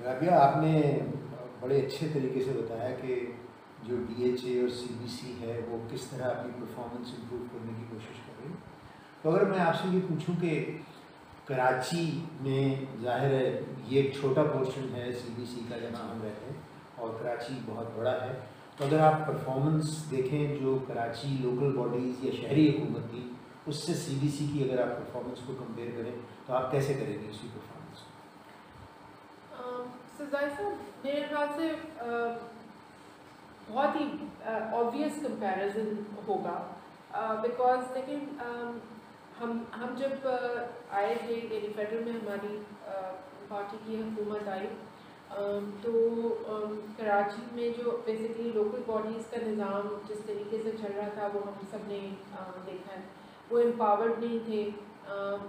رابعہ، آپ نے بڑے اچھے طریقے سے بتایا کہ جو ڈی ایچ اے اور سی بی سی ہے وہ کس طرح اپنی پرفارمنس امپروو کرنے کی کوشش کر رہی ہے. تو اگر میں آپ سے یہ پوچھوں کہ کراچی میں ظاہر ہے یہ ایک چھوٹا پورشن ہے سی بی سی کا جہاں ہم رہتے ہیں، اور کراچی بہت بڑا ہے، تو اگر آپ پرفارمنس دیکھیں جو کراچی لوکل باڈیز یا شہری حکومت کی، اس سے سی بی سی کی اگر آپ پرفارمنس کو کمپیئر کریں تو آپ کیسے کریں گے اسی پرفارمنس کو؟ سزائے صاحب میرے خیال سے بہت ہی آبویس کمپیریزن ہوگا، بیکاز لیکن ہم جب آئے تھے یعنی فیڈرل میں ہماری پارٹی کی حکومت آئی، تو کراچی میں جو بیسکلی لوکل باڈیز کا نظام جس طریقے سے چل رہا تھا وہ ہم سب نے دیکھا ہے. وہ امپاورڈ نہیں تھے،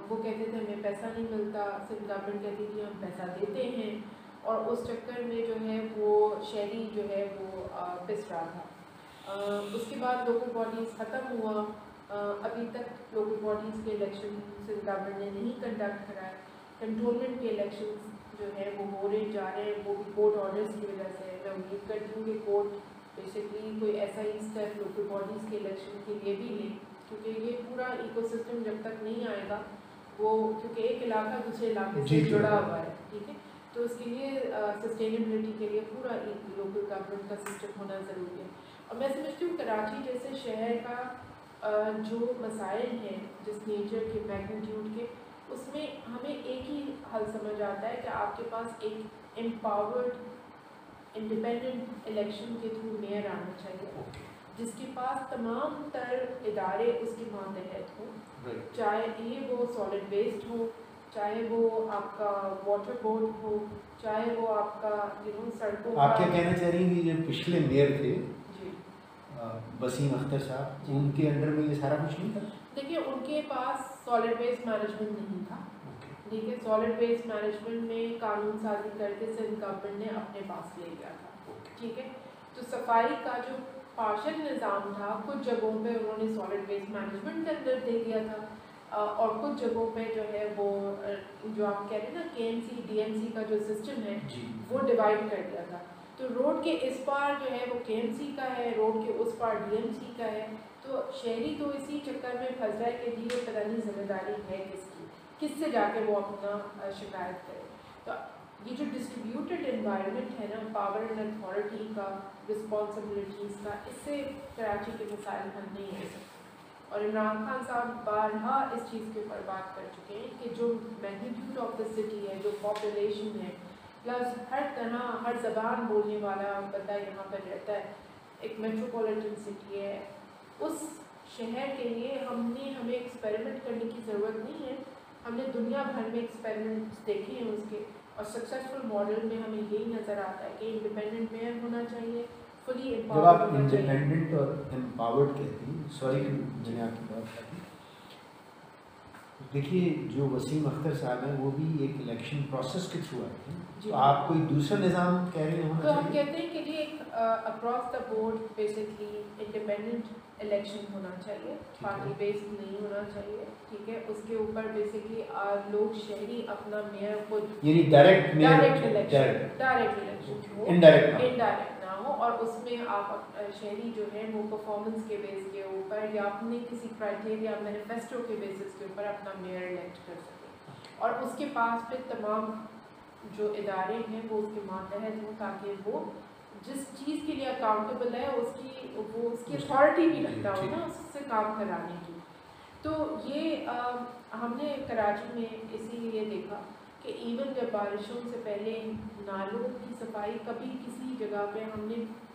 وہ کہتے تھے ہمیں پیسہ نہیں ملتا، صرف گورنمنٹ کہتی تھی ہم پیسہ دیتے ہیں، اور اس چکر میں جو ہے وہ شہری جو ہے وہ پس رہا تھا. اس کے بعد لوکل باڈیز ختم ہوا، ابھی تک لوکل باڈیز کے الیکشن گورنمنٹ نے نہیں کنڈکٹ کرائے. کنٹونمنٹ کے الیکشن جو ہے وہ ہو رہے جا رہے ہیں، وہ بھی کورٹ آرڈرز کی وجہ سے. میں امید کرتی ہوں کہ کورٹ بیسکلی کوئی ایسا ہی اسٹیپ لوکل باڈیز کے الیکشن کے لیے بھی لیں، کیونکہ یہ پورا ایکو سسٹم جب تک نہیں آئے گا، وہ کیونکہ ایک علاقہ دوسرے علاقے سے جڑا ہوا ہے، ٹھیک ہے، تو اس کے لیے سسٹینیبلٹی کے لیے پورا ایک لوکل گورنمنٹ کا سسٹم ہونا ضروری ہے. اور میں سمجھتی ہوں کراچی جیسے شہر کا جو مسائل ہیں جس نیچر کے میگنیٹیوڈ کے، اس میں ہمیں ایک ہی حل سمجھ آتا ہے کہ آپ کے پاس ایک امپاورڈ انڈیپینڈنٹ الیکشن کے تھرو میئر آنا چاہیے، جس کے پاس تمام تر ادارے اس کے ماتحت ہوں، چاہے یہ وہ سالڈ ویسٹ ہو، چاہے وہ آپ کا واٹر بورڈ ہو، چاہے وہ آپ کا سڑکوں کا. آپ کیا کہنا چاہ رہی ہیں کہ جو پچھلے میئر تھے جی وسیم اختر صاحب، ان کے انڈر میں یہ سارا کچھ نہیں تھا؟ دیکھیے ان کے پاس سالڈ ویسٹ مینجمنٹ نہیں تھا، ٹھیک ہے، سالڈ ویسٹ مینجمنٹ میں قانون سازی کر کے سندھ گورنمنٹ نے اپنے پاس لے لیا تھا، ٹھیک ہے. تو صفائی کا جو پارشل نظام تھا کچھ جگہوں پہ انہوں نے سالڈ ویسٹ مینجمنٹ کے اندر دے دیا تھا، اور کچھ جگہوں پہ جو ہے وہ جو آپ کہہ رہے ہیں نا کے M C D M C کا جو سسٹم ہے وہ ڈیوائڈ کر دیا تھا. تو روڈ کے اس پار جو ہے وہ کے ایم سی کا ہے، روڈ کے اس پار ڈی ایم سی کا ہے. تو شہری تو اسی چکر میں پھنس جائے کہ جی یہ پتہ نہیں ذمہ داری ہے کس کی، کس سے جا کے وہ اپنا شکایت کرے. تو یہ جو ڈسٹریبیوٹیڈ انوائرمنٹ ہے نا پاور اینڈ اتھارٹی کا، رسپانسبلٹیز کا، اس سے کراچی کے مسائل حل نہیں ہو سکتے. اور عمران خان صاحب بارہا اس چیز کے اوپر بات کر چکے ہیں کہ جو میگنیٹیوڈ آف دا سٹی ہے، جو پاپولیشن ہے، پلس ہر طرح ہر زبان بولنے والا بندہ یہاں پر رہتا ہے، ایک میٹروپولیٹن سٹی ہے. اس شہر کے لیے ہمیں ایکسپیریمنٹ کرنے کی ضرورت نہیں ہے. ہم نے دنیا بھر میں ایکسپیریمنٹس دیکھے ہیں اس کے، اور سکسیزفل ماڈل میں ہمیں یہی نظر آتا ہے کہ انڈیپینڈنٹ میئر ہونا چاہیے، فلی جب آپ امپاورڈ ہونا چاہیے. انڈیپینڈنٹ اور امپاورڈ کہتی ہیں، سوری میں نے آپ کی بات کہی، دیکھیے جو وسیم اختر صاحب ہیں وہ بھی ایک الیکشن پروسیس کے تھرو آئے ہیں، تو آپ کوئی دوسرا نظام کہہ رہے ہیں ہونا تو ہم چاہیے؟ کہتے ہیں کہ یہ ایک across the board basically independent election ہونا چاہیے، پارٹی بیسڈ نہیں ہونا چاہیے، ٹھیک ہے. اس کے اوپر بیسکلی لوگ شہری اپنا میئر خود، یعنی ڈائریکٹ الیکشن ہو، انڈائریکٹ نہ ہو، اور اس میں آپ شہری جو ہے وہ پرفارمنس کے بیس کے اوپر یا اپنے کسی کرائٹیریا مینیفیسٹو کے بیسس کے اوپر اپنا میئر الیکٹ کر سکے، اور اس کے پاس پھر تمام جو ادارے ہیں وہ اس کے ماتحت ہوں، تاکہ وہ جس چیز کے لیے اکاؤنٹیبل ہے اس کی اتھارٹی بھی رکھتا ہو نا اس سے کام کرانے کی. تو یہ ہم نے کراچی میں اسی لیے دیکھا کہ ایون جب بارشوں سے پہلے نالوں کی صفائی کبھی کسی جگہ پہ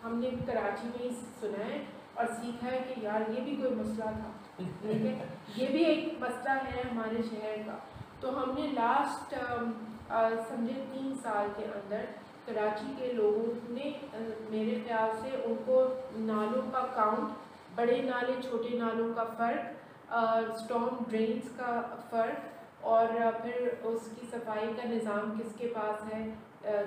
ہم نے کراچی میں ہی سنا ہے اور سیکھا ہے کہ یار یہ بھی کوئی مسئلہ تھا، ٹھیک ہے، یہ بھی ایک مسئلہ ہے ہمارے شہر کا. تو ہم نے لاسٹ سمجھے 3 سال کے اندر کراچی کے لوگوں نے میرے خیال سے ان کو نالوں کا کاؤنٹ، بڑے نالے چھوٹے نالوں کا فرق، اسٹارم ڈرینز کا فرق، اور پھر اس کی صفائی کا نظام کس کے پاس ہے،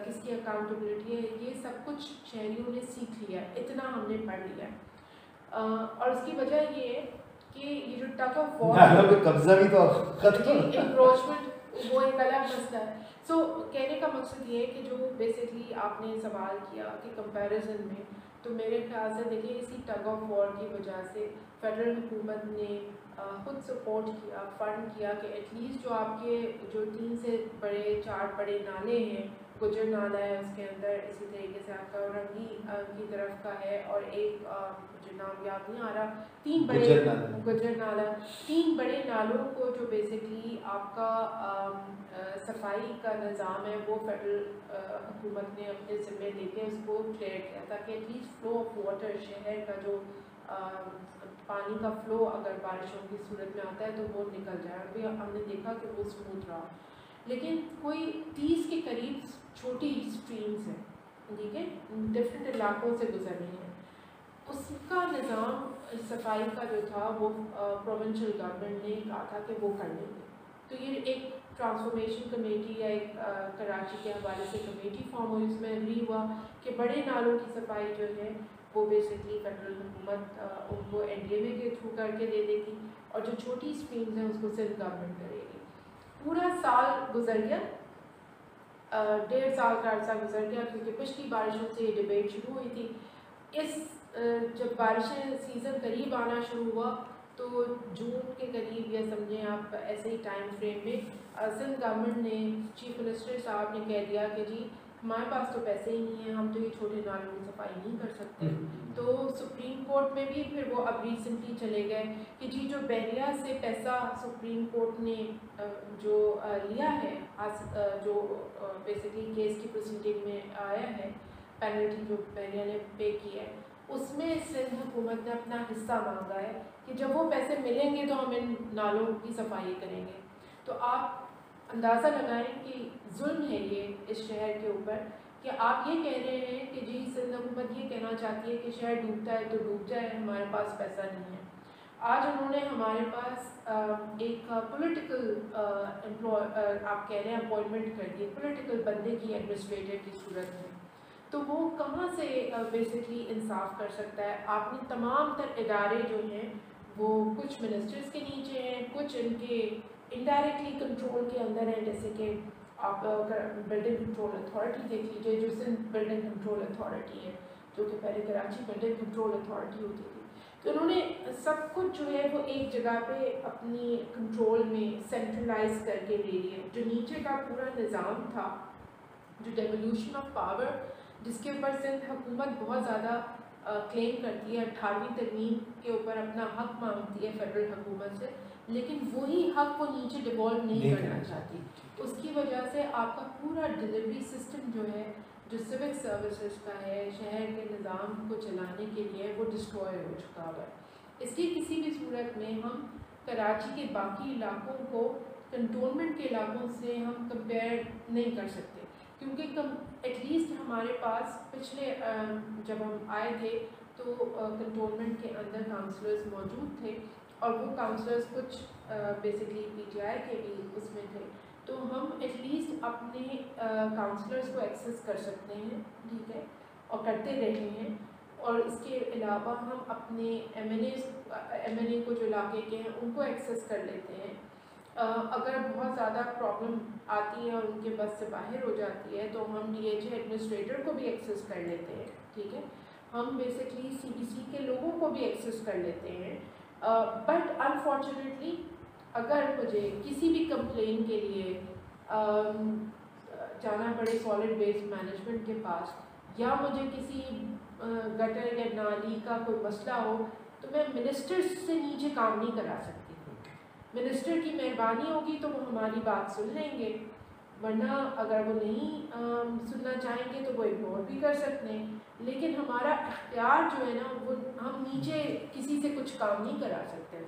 کس کی اکاؤنٹیبلٹی ہے، یہ سب کچھ شہریوں نے سیکھ لیا، اتنا ہم نے پڑھ لیا. اور اس کی وجہ یہ ہے کہ یہ جو ٹگ آف وار نالوں پہ قبضہ بھی تو ختم انکروچمنٹ وہ ایک الگ مسئلہ ہے. سو کہنے کا مقصد یہ ہے کہ جو بیسکلی آپ نے سوال کیا کہ کمپیریزن میں، تو میرے خیال سے دیکھیے اسی ٹگ آف وار کی وجہ سے فیڈرل حکومت نے خود سپورٹ کیا، فنڈ کیا کہ ایٹ لیسٹ جو آپ کے جو 3 سے 4 بڑے نالے ہیں، گجر نالہ ہے اس کے اندر، اسی طریقے سے آپ کا رنگی کی طرف کا ہے، اور ایک جو نام یاد نہیں آ رہا، 3 بڑے گجر نالہ، 3 بڑے نالوں کو جو بیسکلی آپ کا صفائی کا نظام ہے وہ فیڈرل حکومت نے اپنے ذمے لے کے اس کو کلیئر کیا تاکہ at least flow of water, شہر کا جو پانی کا فلو اگر بارشوں کی صورت میں آتا ہے تو وہ نکل جائے. ابھی ہم نے دیکھا کہ وہ اسموتھ رہا، لیکن کوئی 30 کے قریب چھوٹی اسٹریمز ہیں، ٹھیک ہے، ڈفرینٹ علاقوں سے گزر رہی ہیں. اس کا نظام صفائی کا جو تھا وہ پروونشل گورنمنٹ نے کہا تھا کہ وہ کر لیں گے. تو یہ ایک ٹرانسفارمیشن کمیٹی یا ایک کراچی کے حوالے سے کمیٹی فارم ہوئی، اس میں اگری ہوا کہ بڑے نالوں کی صفائی جو ہے وہ بیسکلی فیڈرل حکومت ان کو این ڈی ایم اے کے تھرو کر کے دے دے گی، اور جو چھوٹی اسٹریمز ہیں اس کو سندھ گورنمنٹ کرے گی. پورا سال گزر گیا، 1.5 سال کا عرصہ گزر گیا، کیونکہ پچھلی بارشوں سے یہ ڈبیٹ شروع ہوئی تھی. جب بارشیں سیزن قریب آنا شروع ہوا تو جون کے قریب یا سمجھیں آپ ایسے ہی ٹائم فریم میں سندھ گورنمنٹ نے، چیف منسٹر صاحب نے کہہ دیا کہ جی ہمارے پاس تو پیسے ہی نہیں ہیں، ہم تو یہ چھوٹے نالوں کی صفائی نہیں کر سکتے. تو سپریم کورٹ میں بھی پھر وہ اب ریسنٹلی چلے گئے کہ جی جو بحریہ سے پیسہ سپریم کورٹ نے جو لیا ہے، جو بیسکلی کیس کی پروسیڈنگ میں آیا ہے، پینلٹی جو بحریہ نے پے کی ہے، اس میں سندھ حکومت نے اپنا حصہ مانگا ہے کہ جب وہ پیسے ملیں گے تو ہم ان نالوں کی صفائی کریں گے. تو آپ اندازہ لگائیں کہ ظلم ہے یہ اس شہر کے اوپر، کہ آپ یہ کہہ رہے ہیں کہ جی سندھ حکومت یہ کہنا چاہتی ہے کہ شہر ڈوبتا ہے تو ڈوب جائے، ہمارے پاس پیسہ نہیں ہے. آج انہوں نے ہمارے پاس ایک پولیٹیکل آپ کہہ رہے ہیں اپوائنٹمنٹ کر دی، پولیٹیکل بندے کی ایڈمنسٹریٹر کی صورت میں، تو وہ کہاں سے بیسکلی انصاف کر سکتا ہے. آپ نے تمام تر ادارے جو ہیں وہ کچھ منسٹرز کے نیچے ہیں، کچھ ان کے انڈائریکٹلی کنٹرول کے اندر ہیں، جیسے کہ آپ بلڈنگ کنٹرول اتھارٹی دیکھ لیجیے جو سندھ بلڈنگ کنٹرول اتھارٹی ہے، جو کہ پہلے کراچی بلڈنگ کنٹرول اتھارٹی ہوتی تھی. تو انہوں نے سب کچھ جو ہے وہ ایک جگہ پہ اپنی کنٹرول میں سینٹرلائز کر کے لے لیے. جو نیچے کا پورا نظام تھا، جو ڈیولیوشن آف پاور، جس کے اوپر سندھ حکومت بہت زیادہ کلیم کرتی ہے، 18ویں ترمیم کے اوپر اپنا حق مانگتی ہے فیڈرل حکومت سے، لیکن وہی حق وہ نیچے ڈیوالو نہیں کرنا چاہتی. اس کی وجہ سے آپ کا پورا ڈلیوری سسٹم جو ہے، جو سوک سروسز کا ہے، شہر کے نظام کو چلانے کے لیے، وہ ڈسٹروائے ہو چکا ہوا ہے. اس لیے کسی بھی صورت میں ہم کراچی کے باقی علاقوں کو کنٹونمنٹ کے علاقوں سے ہم کمپیئر نہیں کر سکتے، کیونکہ ایٹ لیسٹ ہمارے پاس پچھلے جب ہم آئے تھے تو کنٹونمنٹ کے اندر کاؤنسلرز موجود تھے، اور وہ کاؤنسلرز کچھ بیسکلی پی ٹی آئی کے بھی اس میں تھے. تو ہم ایٹ لیسٹ اپنے کاؤنسلرز کو ایکسیس کر سکتے ہیں، ٹھیک ہے، اور کرتے رہے ہیں. اور اس کے علاوہ ہم اپنے ایم این اے کو جو علاقے کے ہیں ان کو ایکسیس کر لیتے ہیں. اگر بہت زیادہ پرابلم آتی ہے اور ان کے بس سے باہر ہو جاتی ہے تو ہم ڈی ایچ اے ایڈمنسٹریٹر کو بھی ایکسیس کر لیتے ہیں، ٹھیک ہے. ہم بیسکلی سی بی سی کے لوگوں کو بھی ایکسیس کر لیتے ہیں. بٹ انفارچونیٹلی اگر مجھے کسی بھی کمپلین کے لیے جانا پڑے سالڈ ویسٹ مینجمنٹ کے پاس، یا مجھے کسی گٹر یا نالی کا کوئی مسئلہ ہو، تو میں منسٹر سے نیچے کام نہیں کرا سکتی. منسٹر کی مہربانی ہوگی تو وہ ہماری بات سن لیں گے، ورنہ اگر وہ نہیں سننا چاہیں گے تو وہ اگنور بھی کر سکتے ہیں. لیکن ہمارا اختیار جو ہے نا، وہ ہم نیچے کسی سے کچھ کام نہیں کرا سکتے.